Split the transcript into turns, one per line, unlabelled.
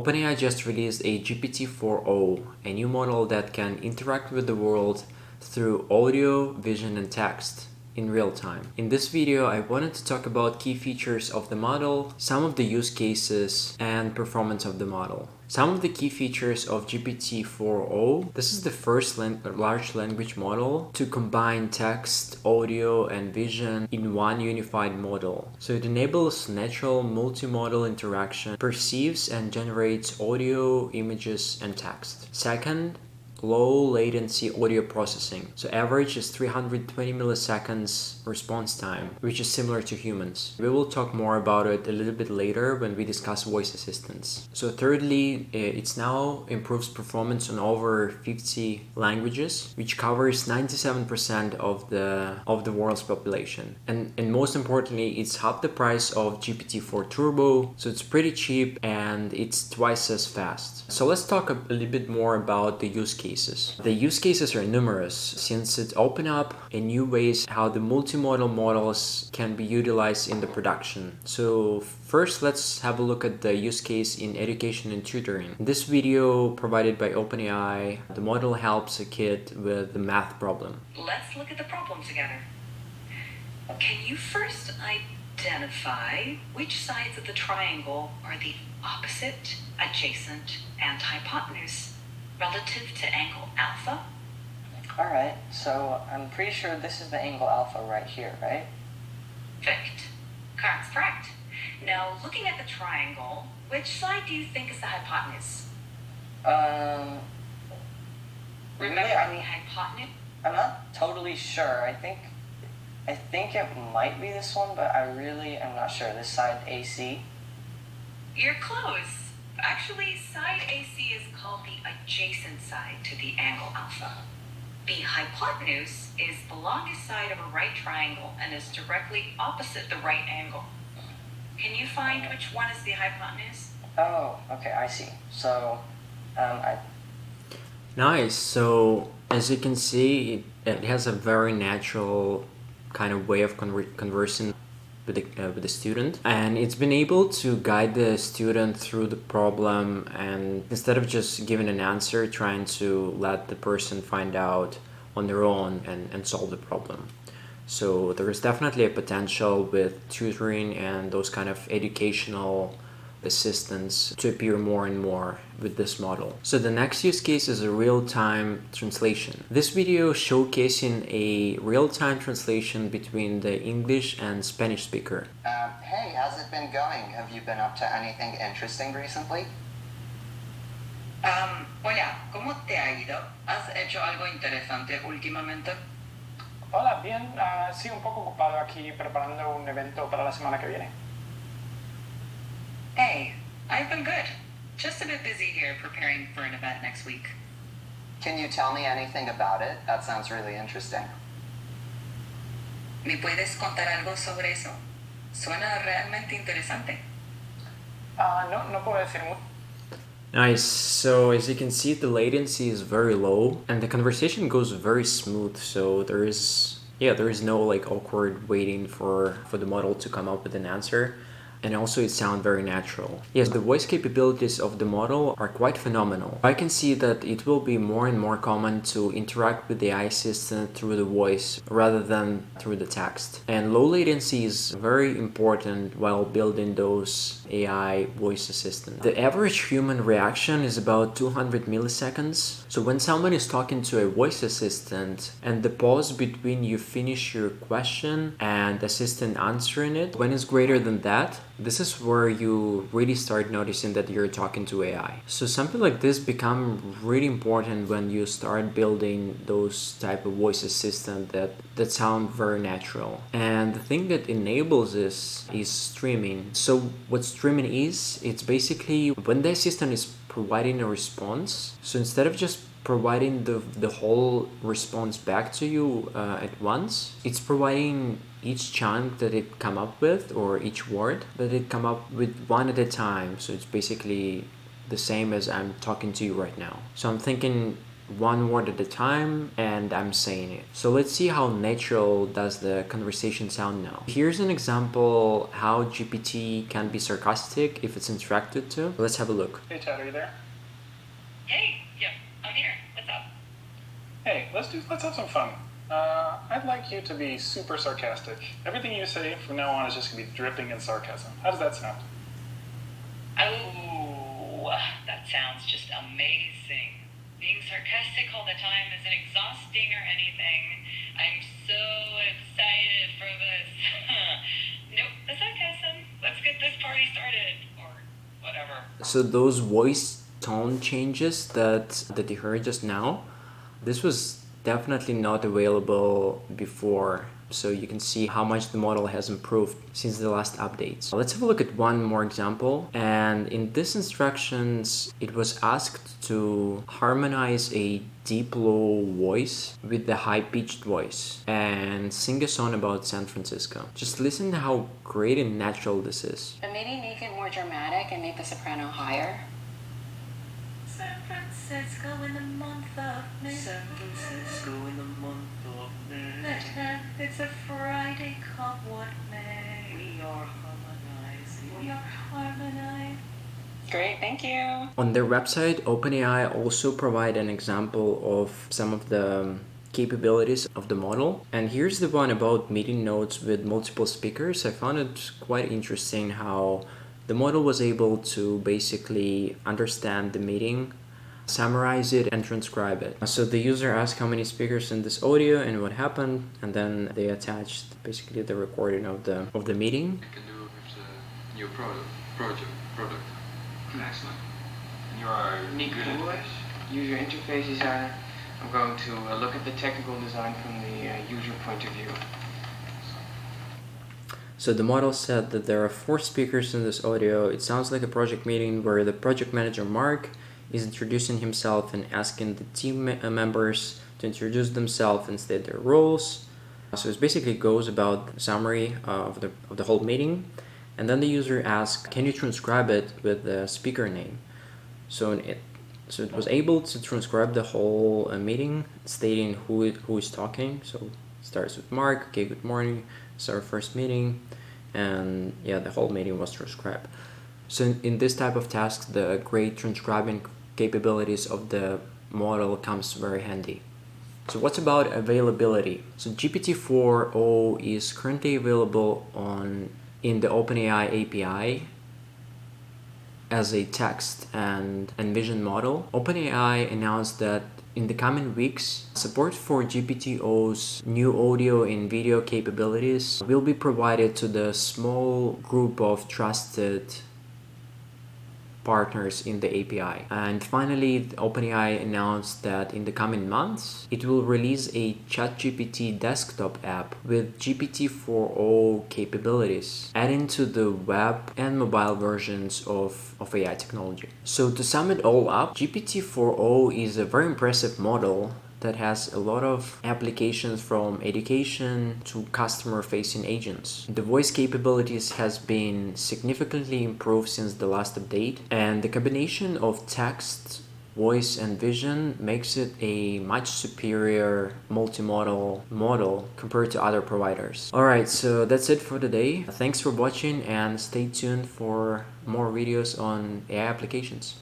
OpenAI just released a GPT-4o, a new model that can interact with the world through audio, vision, and text in real time. In this video, I wanted to talk about key features of the model, some of the use cases, and performance of the model. Some of the key features of GPT-4o. This is the first large language model to combine text, audio, and vision in one unified model. So it enables natural multimodal interaction, perceives and generates audio, images, and text. Second, low latency audio processing. So average is 320 milliseconds response time, which is similar to humans. We will talk more about it a little bit later when we discuss voice assistants. So thirdly, it's now improves performance on over 50 languages, which covers 97% of the world's population. And most importantly, it's half the price of GPT-4 Turbo, so it's pretty cheap and it's twice as fast. So let's talk a little bit more about the use cases. The use cases are numerous since it opened up a new ways how the multimodal models can be utilized in the production. So first, let's have a look at the use case in education and tutoring. In this video provided by OpenAI, the model helps a kid with the math problem.
Let's look at the problem together. Can you first identify which sides of the triangle are the opposite, adjacent, and hypotenuse relative to angle alpha?
Alright, so I'm pretty sure this is the angle alpha right here, right?
Perfect. Correct. Now, looking at the triangle, which side do you think is the hypotenuse? Remember the hypotenuse?
I'm not totally sure. I think it might be this one, but I really am not sure. This side AC.
You're close. Actually, side AC is called the adjacent side to the angle alpha. The hypotenuse is the longest side of a right triangle and is directly opposite the right angle. Can you find which one is the hypotenuse?
Oh, okay, I see. So,
Nice. So as you can see, it has a very natural kind of way of conversing with the student, and it's been able to guide the student through the problem, and instead of just giving an answer, trying to let the person find out on their own and solve the problem. So there is definitely a potential with tutoring and those kind of educational assistance to appear more and more with this model. So the next use case is a real-time translation. This video showcasing a real-time translation between the English and Spanish speaker.
Hey, how's it been going? Have you been up to anything interesting recently?
Hola, ¿cómo te ha ido? ¿Has hecho algo interesante últimamente?
Hola, bien. Sí, un poco ocupado aquí preparando un evento para la semana que viene.
Hey, I've been good. Just a bit busy here preparing for an event next week.
Can you tell me anything about it? That sounds really interesting.
¿Me puedes contar algo sobre eso? Suena realmente interesante.
No puedo decir mucho.
Nice. So as you can see, the latency is very low and the conversation goes very smooth. So there is no like awkward waiting for the model to come up with an answer. And also it sounds very natural. Yes, the voice capabilities of the model are quite phenomenal. I can see that it will be more and more common to interact with the AI assistant through the voice rather than through the text. And low latency is very important while building those AI voice assistants. The average human reaction is about 200 milliseconds. So when someone is talking to a voice assistant and the pause between you finish your question and the assistant answering it, when it's greater than that, this is where you really start noticing that you're talking to AI. So something like this become really important when you start building those type of voice assistant that sound very natural. And the thing that enables this is streaming. So what streaming is, it's basically when the assistant is providing a response. So instead of just providing the whole response back to you at once, it's providing each chunk that it come up with, or each word that it come up with, one at a time. So it's basically the same as I'm talking to you right now. So I'm thinking one word at a time and I'm saying it. So let's see how natural does the conversation sound now. Here's an example how GPT can be sarcastic if it's interacted to. Let's have a look.
Hey Chad, are you there?
Hey, yep, I'm here. What's up?
Hey, let's have some fun. I'd like you to be super sarcastic. Everything you say from now on is just gonna be dripping in sarcasm. How does that sound?
Oh, that sounds just amazing. Being sarcastic all the time isn't exhausting or anything. I'm so excited for this. Nope, the sarcasm. Let's get this party started. Or whatever.
So those voice tone changes that you heard just now, this was definitely not available before. So you can see how much the model has improved since the last updates. Let's have a look at one more example. And in this instructions, it was asked to harmonize a deep low voice with the high pitched voice and sing a song about San Francisco. Just listen to how great and natural this is.
But maybe make it more dramatic and make the soprano higher.
San Francisco in the month of May.
San Francisco in the month of May.
The 10th, it's a Friday, come what may.
We are harmonizing.
We are harmonizing.
Great, thank you.
On their website, OpenAI also provide an example of some of the capabilities of the model. And here's the one about meeting notes with multiple speakers. I found it quite interesting how the model was able to basically understand the meeting, summarize it, and transcribe it. So the user asked how many speakers in this audio and what happened, and then they attached basically the recording of the meeting.
You can do with the new product. Excellent. And you are good at
English. User interfaces are. I'm going to look at the technical design from the user point of view.
So the model said that there are 4 speakers in this audio. It sounds like a project meeting where the project manager Mark is introducing himself and asking the team members to introduce themselves and state their roles. So it basically goes about the summary of the whole meeting. And then the user asks, can you transcribe it with the speaker name? So it was able to transcribe the whole meeting, stating who is talking. So it starts with Mark, okay, good morning, it's our first meeting, and yeah, the whole meeting was transcribed. So in this type of tasks, the great transcribing capabilities of the model comes very handy. So what's about availability? So GPT-4o is currently available in the OpenAI API as a text and vision model. OpenAI announced that in the coming weeks, support for GPT-4o's new audio and video capabilities will be provided to the small group of trusted partners in the API. And finally, OpenAI announced that in the coming months, it will release a ChatGPT desktop app with GPT-4o capabilities, adding to the web and mobile versions of AI technology. So to sum it all up, GPT-4o is a very impressive model that has a lot of applications from education to customer-facing agents. The voice capabilities has been significantly improved since the last update, and the combination of text, voice, and vision makes it a much superior multimodal model compared to other providers. Alright, so that's it for today. Thanks for watching and stay tuned for more videos on AI applications.